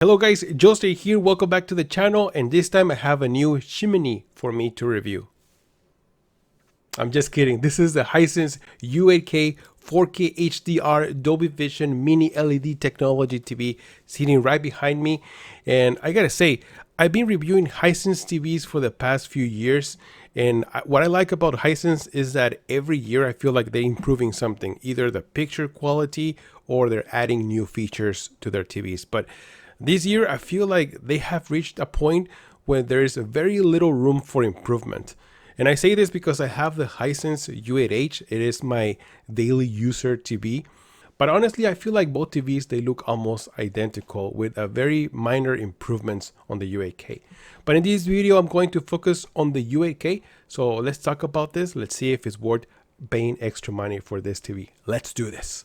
Hello guys, Jose here, welcome back to the channel, and this time I have a new chimney for me to review. I'm just kidding, this is the Hisense U8K 4K HDR Dolby Vision Mini LED technology TV sitting right behind me. And I gotta say, I've been reviewing Hisense TVs for the past few years, and what I like about Hisense is that every year I feel like they're improving something, either the picture quality or they're adding new features to their TVs. But this year, I feel like they have reached a point where there is very little room for improvement. And I say this because I have the Hisense U8H. It is my daily user TV. But honestly, I feel like both TVs, they look almost identical with a very minor improvements on the U8K. But in this video, I'm going to focus on the U8K. So let's talk about this. Let's see if it's worth paying extra money for this TV. Let's do this.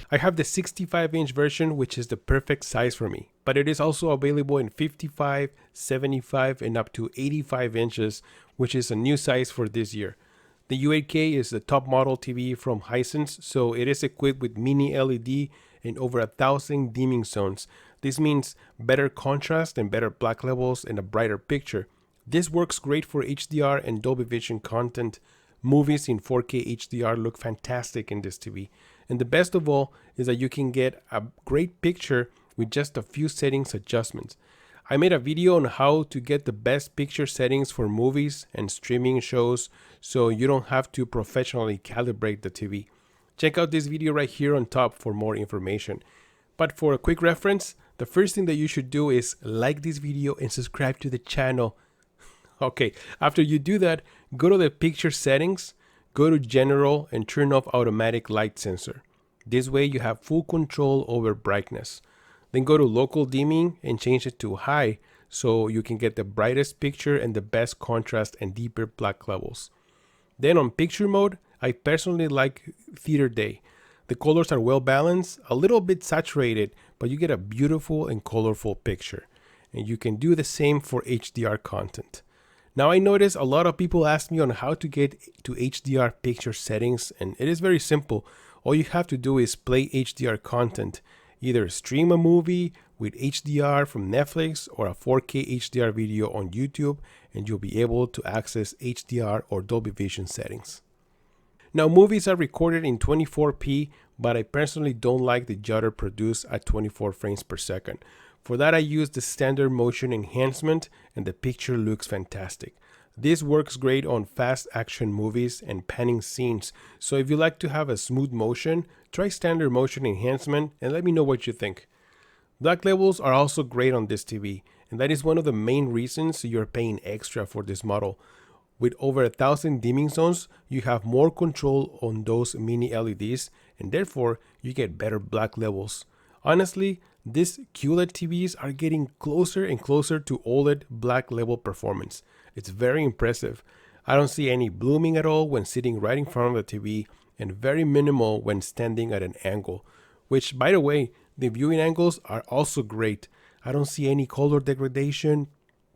I have the 65-inch version, which is the perfect size for me, but it is also available in 55, 75, and up to 85 inches, which is a new size for this year. The U8K is the top model TV from Hisense, so it is equipped with mini LED and over 1,000 dimming zones. This means better contrast and better black levels and a brighter picture. This works great for HDR and Dolby Vision content. Movies in 4K HDR look fantastic in this TV. And the best of all is that you can get a great picture with just a few settings adjustments. I made a video on how to get the best picture settings for movies and streaming shows, so you don't have to professionally calibrate the TV. Check out this video right here on top for more information. But for a quick reference, the first thing that you should do is like this video and subscribe to the channel. Okay, after you do that, go to the picture settings, go to general and turn off automatic light sensor. This way you have full control over brightness. Then go to local dimming and change it to high so you can get the brightest picture and the best contrast and deeper black levels. Then on picture mode, I personally like theater day. The colors are well balanced, a little bit saturated, but you get a beautiful and colorful picture. And you can do the same for HDR content. Now I notice a lot of people ask me on how to get to HDR picture settings, and it is very simple. All you have to do is play HDR content. Either stream a movie with HDR from Netflix or a 4K HDR video on YouTube, and you'll be able to access HDR or Dolby Vision settings. Now movies are recorded in 24p, but I personally don't like the judder produced at 24 frames per second. For that, I use the standard motion enhancement and the picture looks fantastic. This works great on fast action movies and panning scenes. So if you like to have a smooth motion, try standard motion enhancement and let me know what you think. Black levels are also great on this TV, and that is one of the main reasons you're paying extra for this model. With over 1,000 dimming zones, you have more control on those mini LEDs, and therefore you get better black levels. Honestly, these QLED TVs are getting closer and closer to OLED black level performance. It's very impressive. I don't see any blooming at all when sitting right in front of the TV, and very minimal when standing at an angle, which by the way, the viewing angles are also great. I don't see any color degradation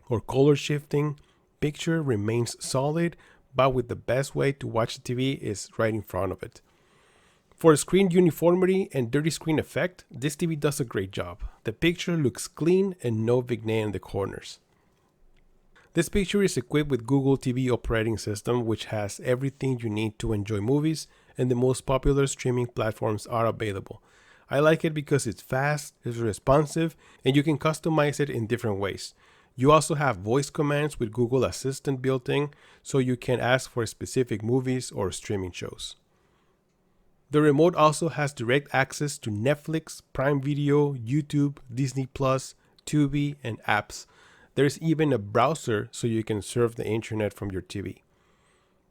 or color shifting. Picture remains solid, but with the best way to watch the TV is right in front of it. For screen uniformity and dirty screen effect, this TV does a great job. The picture looks clean and no vignette in the corners. This picture is equipped with Google TV operating system, which has everything you need to enjoy movies, and the most popular streaming platforms are available. I like it because it's fast, it's responsive, and you can customize it in different ways. You also have voice commands with Google Assistant built in, so you can ask for specific movies or streaming shows. The remote also has direct access to Netflix, Prime Video, YouTube, Disney+, Tubi, and apps. There's even a browser so you can surf the internet from your TV.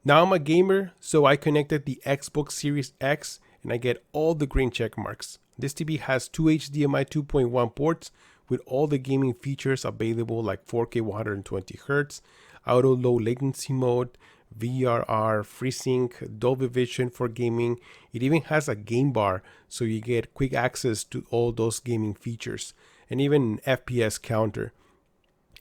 Now I'm a gamer, so I connected the Xbox Series X and I get all the green check marks. This TV has two HDMI 2.1 ports with all the gaming features available like 4K 120Hz, auto low latency mode, VRR, FreeSync, Dolby Vision for gaming. It even has a game bar so you get quick access to all those gaming features, and even an FPS counter.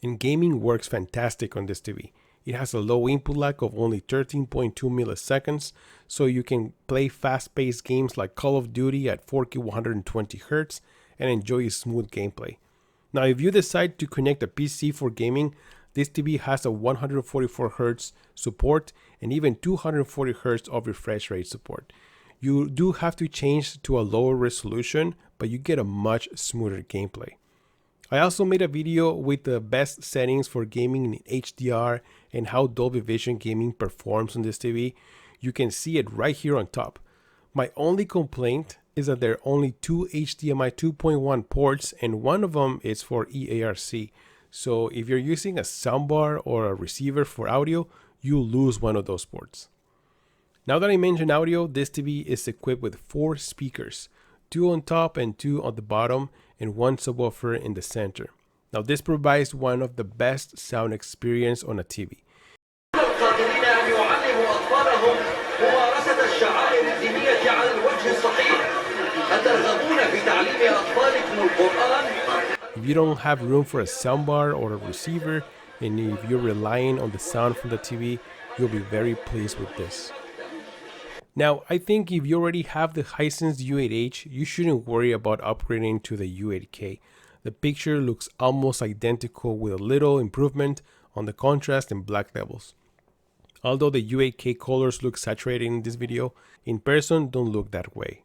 And gaming works fantastic on this TV. It has a low input lag of only 13.2 milliseconds, so you can play fast-paced games like Call of Duty at 4K 120Hz and enjoy a smooth gameplay. Now, if you decide to connect a PC for gaming, this TV has a 144Hz support and even 240Hz of refresh rate support. You do have to change to a lower resolution, but you get a much smoother gameplay. I also made a video with the best settings for gaming in HDR and how Dolby Vision gaming performs on this TV. You can see it right here on top. My only complaint is that there are only two HDMI 2.1 ports and one of them is for EARC. So if you're using a soundbar or a receiver for audio, you lose one of those ports. Now that I mentioned audio, this TV is equipped with 4 speakers, 2 on top and 2 on the bottom, and 1 subwoofer in the center. Now this provides one of the best sound experience on a TV. If you don't have room for a soundbar or a receiver, and if you're relying on the sound from the TV, you'll be very pleased with this. Now, I think if you already have the Hisense U8H, you shouldn't worry about upgrading to the U8K. The picture looks almost identical with a little improvement on the contrast and black levels. Although the U8K colors look saturated in this video, in person don't look that way.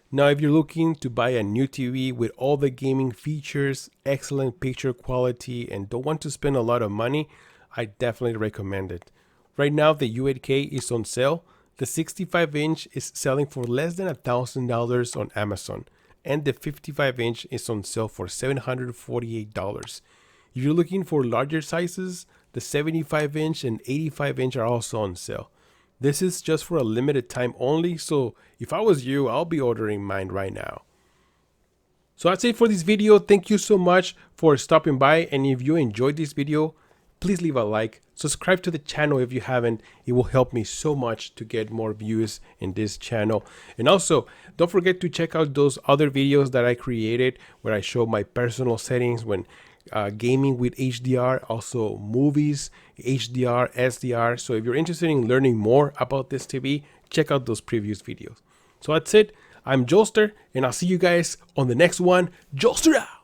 Now, if you're looking to buy a new TV with all the gaming features, excellent picture quality, and don't want to spend a lot of money, I definitely recommend it. Right now, the U8K is on sale. The 65-inch is selling for less than $1,000 on Amazon, and the 55-inch is on sale for $748. If you're looking for larger sizes, the 75-inch and 85-inch are also on sale. This is just for a limited time only, so if I was you, I'll be ordering mine right now. So that's it for this video. Thank you so much for stopping by, and if you enjoyed this video, please leave a like, subscribe to the channel if you haven't. It will help me so much to get more views in this channel. And also, don't forget to check out those other videos that I created where I show my personal settings when gaming with HDR, also movies, HDR, SDR. So if you're interested in learning more about this TV, check out those previous videos. So that's it. I'm Joelster, and I'll see you guys on the next one. Joelster out!